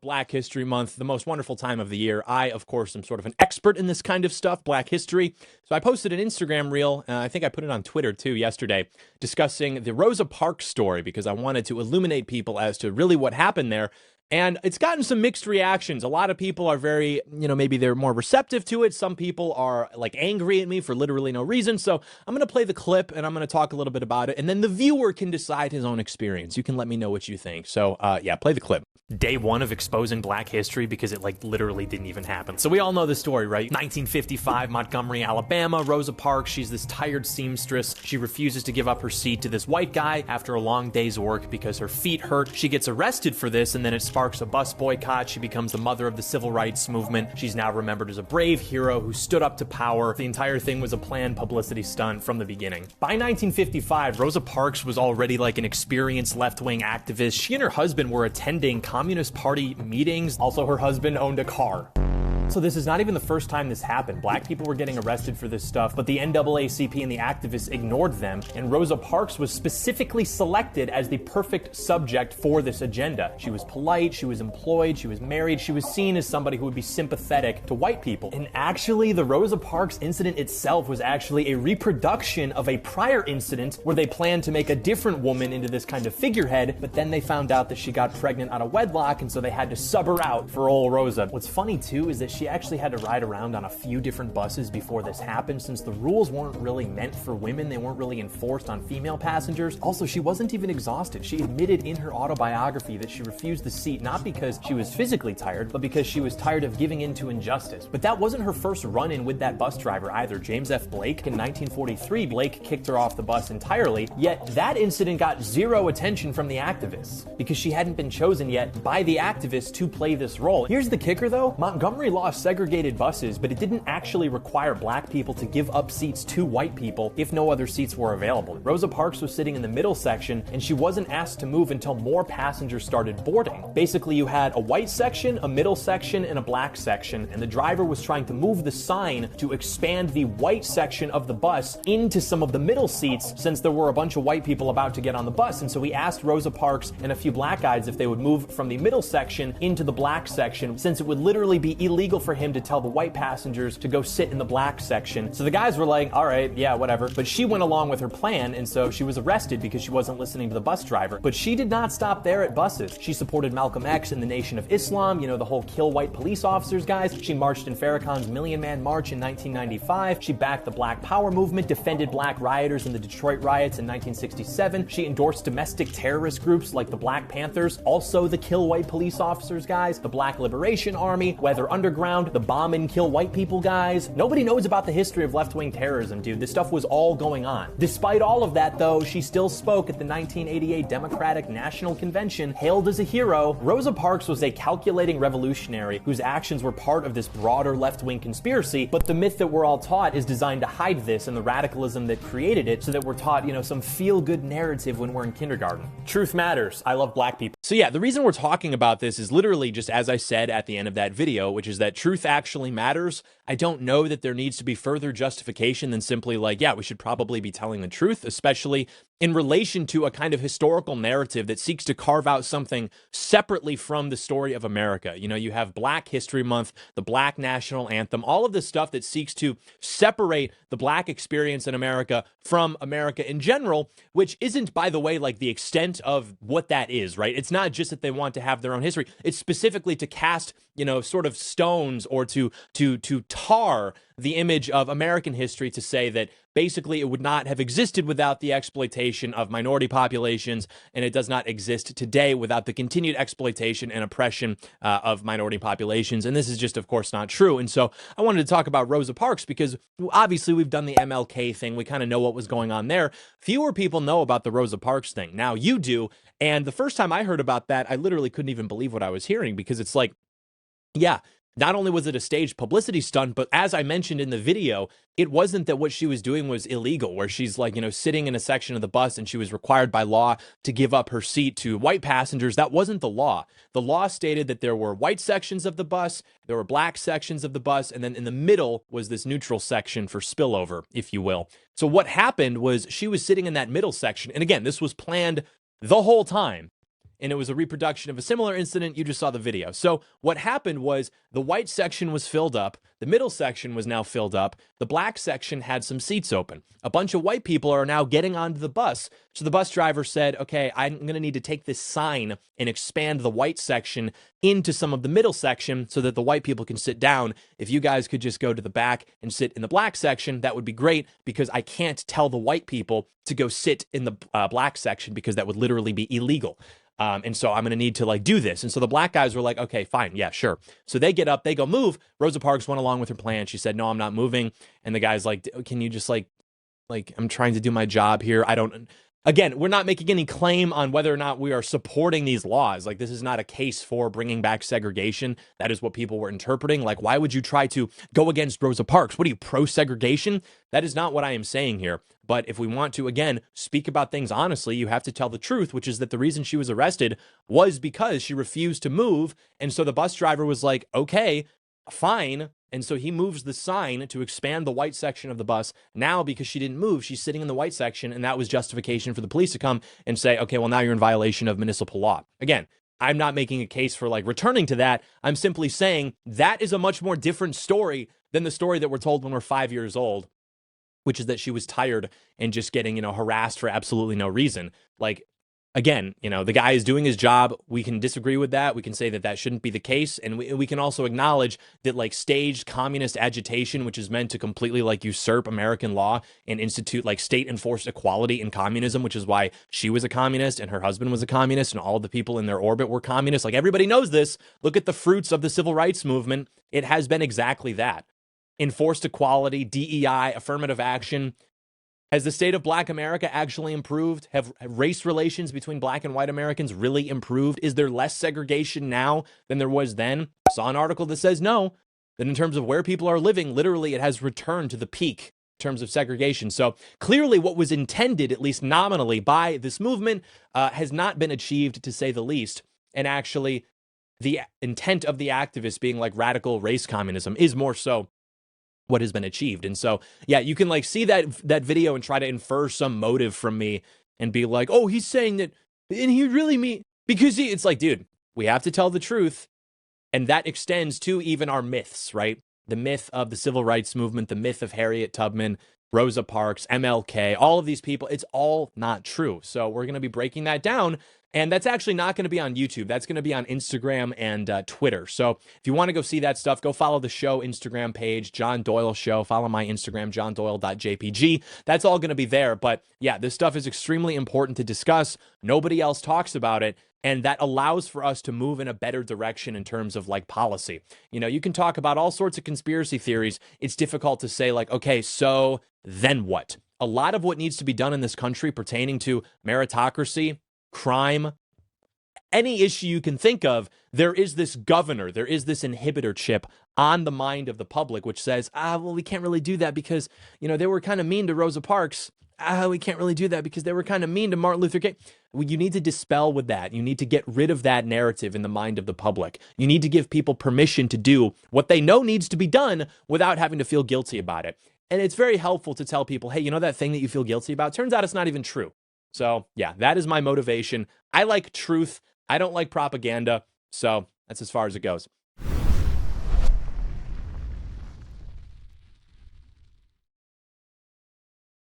Black History Month, the most wonderful time of the year. I, of course, am sort of an expert in this kind of stuff, Black history. So I posted an Instagram reel, I think I put it on Twitter too yesterday, discussing the Rosa Parks story because I wanted to illuminate people as to really what happened there. And it's gotten some mixed reactions. A lot of people are very, maybe they're more receptive to it. Some people are like angry at me for literally no reason. So I'm going to play the clip and I'm going to talk a little bit about it. And then the viewer can decide his own experience. You can let me know what you think. So yeah, play the clip. Day one of exposing Black history because it literally didn't even happen. So we all know the story, right? 1955, Montgomery, Alabama, Rosa Parks, she's this tired seamstress. She refuses to give up her seat to this white guy after a long day's work because her feet hurt. She gets arrested for this and then it sparks a bus boycott. She becomes the mother of the civil rights movement. She's now remembered as a brave hero who stood up to power. The entire thing was a planned publicity stunt from the beginning. By 1955, Rosa Parks was already like an experienced left-wing activist. She and her husband were attending Communist Party meetings. Also, her husband owned a car. So this is not even the first time this happened. Black people were getting arrested for this stuff, but the NAACP and the activists ignored them, and Rosa Parks was specifically selected as the perfect subject for this agenda. She was polite, she was employed, she was married, she was seen as somebody who would be sympathetic to white people. And actually, the Rosa Parks incident itself was actually a reproduction of a prior incident where they planned to make a different woman into this kind of figurehead, but then they found out that she got pregnant out of wedlock, and so they had to sub her out for old Rosa. What's funny too is that she actually had to ride around on a few different buses before this happened, since the rules weren't really meant for women. They weren't really enforced on female passengers. Also, she wasn't even exhausted. She admitted in her autobiography that she refused the seat not because she was physically tired, but because she was tired of giving in to injustice. But that wasn't her first run-in with that bus driver either. James F. Blake, in 1943, Blake kicked her off the bus entirely, yet that incident got zero attention from the activists because she hadn't been chosen yet by the activists to play this role. Here's the kicker though, Montgomery lost segregated buses, but it didn't actually require black people to give up seats to white people if no other seats were available. Rosa Parks was sitting in the middle section, and she wasn't asked to move until more passengers started boarding. Basically, you had a white section, a middle section, and a black section, and the driver was trying to move the sign to expand the white section of the bus into some of the middle seats since there were a bunch of white people about to get on the bus. And so we asked Rosa Parks and a few black guys if they would move from the middle section into the black section, since it would literally be illegal for him to tell the white passengers to go sit in the black section. So the guys were like, all right, yeah, whatever. But she went along with her plan, and so she was arrested because she wasn't listening to the bus driver. But she did not stop there at buses. She supported Malcolm X and the Nation of Islam, the whole kill white police officers guys. She marched in Farrakhan's Million Man March in 1995. She backed the Black Power movement, defended black rioters in the Detroit riots in 1967. She endorsed domestic terrorist groups like the Black Panthers, also the kill white police officers guys, the Black Liberation Army, Weather Underground, the bomb and kill white people guys. Nobody knows about the history of left-wing terrorism, dude. This stuff was all going on. Despite all of that, though, she still spoke at the 1988 Democratic National Convention, hailed as a hero. Rosa Parks was a calculating revolutionary whose actions were part of this broader left-wing conspiracy, but the myth that we're all taught is designed to hide this and the radicalism that created it so that we're taught, some feel-good narrative when we're in kindergarten. Truth matters. I love black people. So yeah, the reason we're talking about this is literally just as I said at the end of that video, which is that truth actually matters. I don't know that there needs to be further justification than simply like, yeah, we should probably be telling the truth, especially in relation to a kind of historical narrative that seeks to carve out something separately from the story of America. You have Black History Month, the Black National Anthem, all of this stuff that seeks to separate the Black experience in America from America in general, which isn't, by the way, like the extent of what that is, right? It's not just that they want to have their own history. It's specifically to cast, sort of stones or to tar the image of American history to say that basically it would not have existed without the exploitation of minority populations, and it does not exist today without the continued exploitation and oppression of minority populations. And this is just, of course, not true. And so I wanted to talk about Rosa Parks because obviously we've done the MLK thing. We kind of know what was going on there. Fewer people know about the Rosa Parks thing. Now you do. And the first time I heard about that, I literally couldn't even believe what I was hearing because it's like, yeah, not only was it a staged publicity stunt, but as I mentioned in the video, it wasn't that what she was doing was illegal, where she's like, sitting in a section of the bus and she was required by law to give up her seat to white passengers. That wasn't the law. The law stated that there were white sections of the bus, there were black sections of the bus, and then in the middle was this neutral section for spillover, if you will. So what happened was she was sitting in that middle section. And again, this was planned the whole time. and it was a reproduction of a similar incident. You just saw the video. So what happened was the white section was filled up. The middle section was now filled up. The black section had some seats open. A bunch of white people are now getting onto the bus. So the bus driver said, okay, I'm going to need to take this sign and expand the white section into some of the middle section so that the white people can sit down. If you guys could just go to the back and sit in the black section, that would be great, because I can't tell the white people to go sit in the black section because that would literally be illegal. And so I'm going to need to do this. And so the black guys were like, okay, fine. Yeah, sure. So they get up, they go move. Rosa Parks went along with her plan. She said, no, I'm not moving. And the guy's like, can you just I'm trying to do my job here. Again, we're not making any claim on whether or not we are supporting these laws. This is not a case for bringing back segregation. That is what people were interpreting. Why would you try to go against Rosa Parks? What are you, pro-segregation? That is not what I am saying here. But if we want to, again, speak about things honestly, you have to tell the truth, which is that the reason she was arrested was because she refused to move. And so the bus driver was like, okay, fine. And so he moves the sign to expand the white section of the bus. Now, because she didn't move, she's sitting in the white section, and that was justification for the police to come and say, okay, well, now you're in violation of municipal law. Again, I'm not making a case for returning to that. I'm simply saying that is a much more different story than the story that we're told when we're 5 years old, which is that she was tired and just getting, harassed for absolutely no reason. Again, the guy is doing his job. We can disagree with that. We can say that that shouldn't be the case. And we can also acknowledge that staged communist agitation, which is meant to completely usurp American law and institute state enforced equality in communism, which is why she was a communist and her husband was a communist and all of the people in their orbit were communists. Everybody knows this. Look at the fruits of the civil rights movement. It has been exactly that. Enforced equality, DEI, affirmative action. Has the state of Black America actually improved? Have race relations between Black and white Americans really improved? Is there less segregation now than there was then? I saw an article that says no, that in terms of where people are living, literally it has returned to the peak in terms of segregation. So clearly what was intended, at least nominally, by this movement has not been achieved, to say the least. And actually, the intent of the activists being radical race communism is more so what has been achieved. And so, yeah, you can see that video and try to infer some motive from me and be like, oh, he's saying that, and he really mean, because it's dude, we have to tell the truth. And that extends to even our myths, right? The myth of the civil rights movement, the myth of Harriet Tubman, Rosa Parks, MLK, all of these people, it's all not true. So we're going to be breaking that down. And that's actually not going to be on YouTube. That's going to be on Instagram and Twitter. So if you want to go see that stuff, go follow the show Instagram page, John Doyle Show. Follow my Instagram, johndoyle.jpg. That's all going to be there. But yeah, this stuff is extremely important to discuss. Nobody else talks about it. And that allows for us to move in a better direction in terms of policy. You can talk about all sorts of conspiracy theories. It's difficult to say okay, so then what? A lot of what needs to be done in this country pertaining to meritocracy, crime, any issue you can think of, there is this governor, there is this inhibitor chip on the mind of the public, which says, well, we can't really do that because, they were kind of mean to Rosa Parks. We can't really do that because they were kind of mean to Martin Luther King. Well, you need to dispel with that. You need to get rid of that narrative in the mind of the public. You need to give people permission to do what they know needs to be done without having to feel guilty about it. And it's very helpful to tell people, hey, that thing that you feel guilty about, turns out it's not even true. So yeah, that is my motivation. I like truth. I don't like propaganda. So that's as far as it goes.